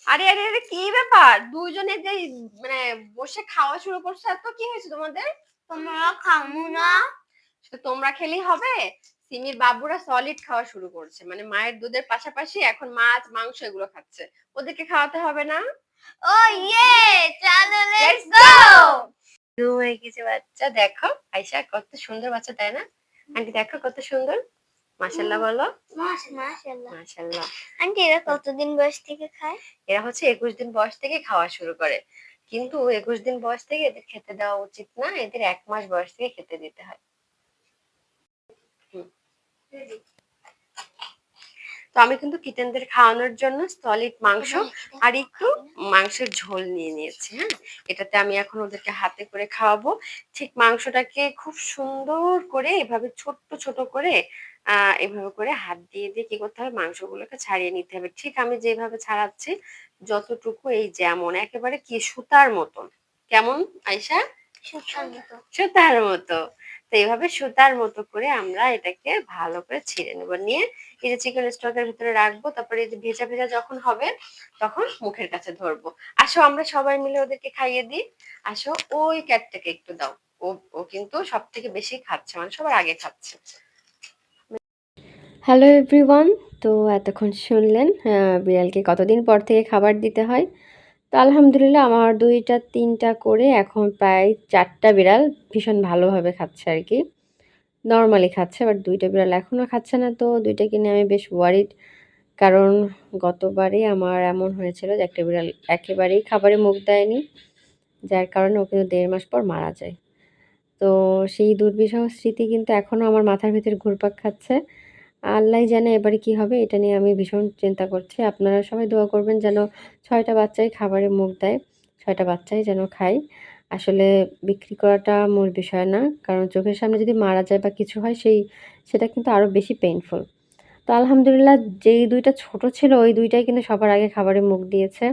আরে আরে আরে কি ব্যাপার, দুইজনে যে মানে বসে খাওয়া শুরু করছো, এত কি হয়েছে তোমাদের? তোমরা খামু না? শুধু তোমরা খেলেই হবে? সিমির বাবুরা সলিড খাওয়া শুরু করছে, মানে মায়ের দুধের পাশাপাশি এখন মাছ মাংস এগুলো খাচ্ছে। ওদেরকে খাওয়াতে হবে না? ও ইয়ে, চলো লেটস লেটস গো। গো। হয়ে গেছে বাচ্চা, দেখো আয়শা কত সুন্দর বাচ্চা, তাই না? আন্টি দেখো কত সুন্দর, মাশাআল্লাহ বলো। মাশাআল্লাহ। মাশাআল্লাহ। আন্টি এরা কতদিন বয়স থেকে খায়? এরা হচ্ছে 21 দিন বয়স থেকে খাওয়া শুরু করে, কিন্তু 21 দিন বয়স থেকে এদের খেতে দেওয়া উচিত না, এদের 1 মাস বয়স থেকে খেতে দিতে হয়। হুম। তো আমি কিন্তু কিটেনদের খাওয়ানোর জন্য সলিড মাংস আর একটু মাংসের ঝোল নিয়ে নিয়েছি। হ্যাঁ, এটাতে আমি এখন ওদেরকে হাতে করে খাওয়াবো। ঠিক মাংসটাকে খুব সুন্দর করে এভাবে ছোট্ট ছোট করে এভাবে করে হাত দিয়ে দিয়ে কি করতে হবে, মাংসগুলোকে ছাড়িয়ে নিতে হবে। ঠিক আমি যেভাবে ছাড়াচ্ছি, যতটুকু এই যেমন একেবারে কি সুতার মতন। কেমন আয়শা? সুতার মতো। সুতার মতো। তো এইভাবে সুতার মতো করে আমরা এটাকে ভালো করে ছিঁড়ে নেবো, নিয়ে এই যে চিকেন স্টকের ভিতরে রাখবো, তারপরে এই যে ভেজা ভেজা যখন হবে তখন মুখের কাছে ধরবো। আসো আমরা সবাই মিলে ওদেরকে খাইয়ে দিই। আসো, ওই ক্যাটটাকে একটু দাও। ও ও কিন্তু সব থেকে বেশি খাচ্ছে, মানে সবার আগে খাচ্ছে। Hello everyone. তো এতক্ষণ শুনলেন বিড়ালকে কতদিন পর থেকে খাবার দিতে হয়। তো আলহামদুলিল্লাহ আমার 2টা 3টা করে এখন প্রায় 4টা বিড়াল ভীষণ ভালোভাবে খাচ্ছে আর কি, নরমালি খাচ্ছে। বাট 2টা বিড়াল এখনও খাচ্ছে না, তো 2টাকে নিয়ে আমি বেশ ওয়ারিড। কারণ গতবারে আমার এমন হয়েছিল যে একটা বিড়াল একেবারেই খাবারে মুখ দেয়নি, যার কারণে ও কিন্তু 1.5 মাস পর মারা যায়। তো সেই দুর্বিষহ স্মৃতি কিন্তু এখনও আমার মাথার ভিতরে ঘুরপাক খাচ্ছে। আল্লাহই জানে এবারে কি হবে, এটা নিয়ে আমি ভীষণ চিন্তা করছি। আপনারা সবাই দোয়া করবেন যেন 6টা বাচ্চাই খাবারে মুখ দেয়, 6টা বাচ্চাই যেন খায়। আসলে বিক্রি করাটা মূল বিষয় না, কারণ চোখের সামনে যদি মারা যায় বা কিছু হয় সেটা কিন্তু আরও বেশি পেইনফুল। তো আলহামদুলিল্লাহ যেই 2টা ছোট ছিল ওই 2টাই কিন্তু সবার আগে খাবারে মুখ দিয়েছে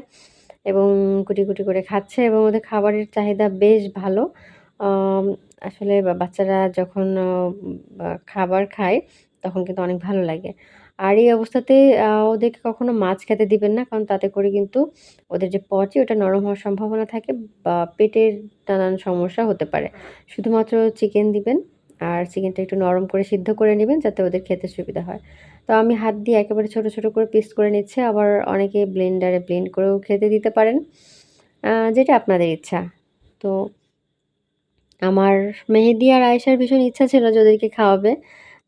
এবং কুটি কুটি করে খাচ্ছে, এবং ওদের খাবারের চাহিদা বেশ ভালো। আম আসলে বাচ্চারা যখন খাবার খায় তখন কিন্তু অনেক ভালো লাগে। আর এই অবস্থাতে ওদেরকে কখনো মাছ খেতে দিবেন না। কারণ তাতে করে কিন্তু ওদের যে পটি ওটা নরম হওয়ার সম্ভাবনা থাকে বা পেটের নানান সমস্যা হতে পারে। শুধুমাত্র চিকেন দিবেন, আর চিকেনটা একটু নরম করে সিদ্ধ করে নিবেন যাতে ওদের খেতে সুবিধা হয়। তো আমি হাত দিয়ে একেবারে ছোট ছোট করে পিস করে নিচ্ছি। আবার অনেকে ব্লেন্ডারে ব্লেন্ড করেও খেতে দিতে পারেন। যেটা আপনাদের ইচ্ছা। তো আমার মেহেদী আর আয়েশার ভীষণ ইচ্ছা ছিল যে ওদেরকে খাওয়াবে।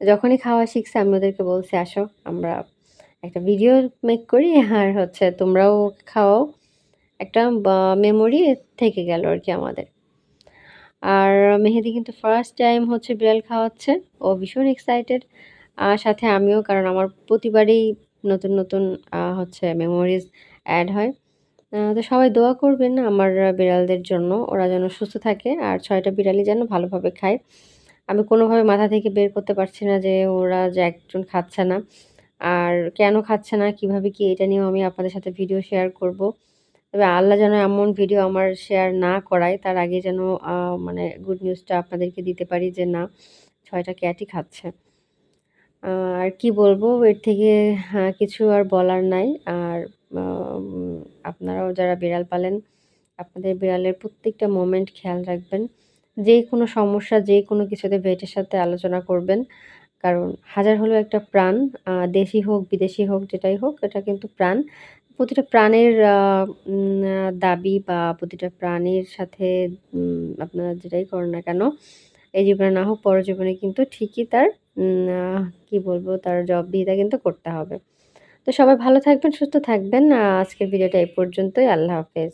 যখনই খাওয়া শিখছে আমি ওদেরকে বলছি, "আসো আমরা একটা ভিডিও মেক করি আর হচ্ছে তোমরাও খাওয়াও।" একটা মেমোরি থেকে গেল আরকি আমাদের। আর মেহেদী কিন্তু ফার্স্ট টাইম হচ্ছে বিড়াল খাওয়াচ্ছে। ও ভীষণ এক্সাইটেড। সাথে আমিও, কারণ আমার প্রতিবারেই নতুন নতুন হচ্ছে মেমোরিজ এড হয়। তো সবাই দোয়া করবেন আমার বিড়ালদের জন্য। ওরা যেন সুস্থ থাকে আর ৬টা বিড়ালই যেন ভালোভাবে খায়। আমি কোনোভাবে মাথা থেকে বের করতে পারছি না যে ওরা যে একজন খাচ্ছে না। আর কেন খাচ্ছে না, কিভাবে কি, এটা নিয়েও আমি আপনাদের সাথে ভিডিও শেয়ার করব। তবে আল্লাহ যেন এমন ভিডিও আমার শেয়ার না করায়, তার আগে যেন মানে গুড নিউজটা আপনাদেরকে দিতে পারি যে না, ৬টা ক্যাটই খাচ্ছে। আ আর কি বলবো, এর থেকে কিছু আর বলার নাই। আর আপনারাও যারা বিড়াল পালেন, আপনাদের বিড়ালের প্রত্যেকটা মোমেন্ট খেয়াল রাখবেন। যেকোনো সমস্যা, যেকোনো কিছুতে ভেটের সাথে আলোচনা করবেন। কারণ হাজার হলেও একটা প্রাণ, দেশি হোক, বিদেশি হোক, যেটাই হোক, এটা কিন্তু প্রাণ। প্রতিটা প্রাণের দাবি বা প্রতিটা প্রাণীর সাথে আপনারা যেটাই করেন না কেন, এই জীবনে না হোক পরের জীবনে কিন্তু ঠিকই তার উম আ কি বলবো, তার জবাবদিহিতা কিন্তু করতে হবে। তো সবাই ভালো থাকবেন, সুস্থ থাকবেন। আজকের ভিডিওটা এই পর্যন্তই। আল্লাহ হাফেজ।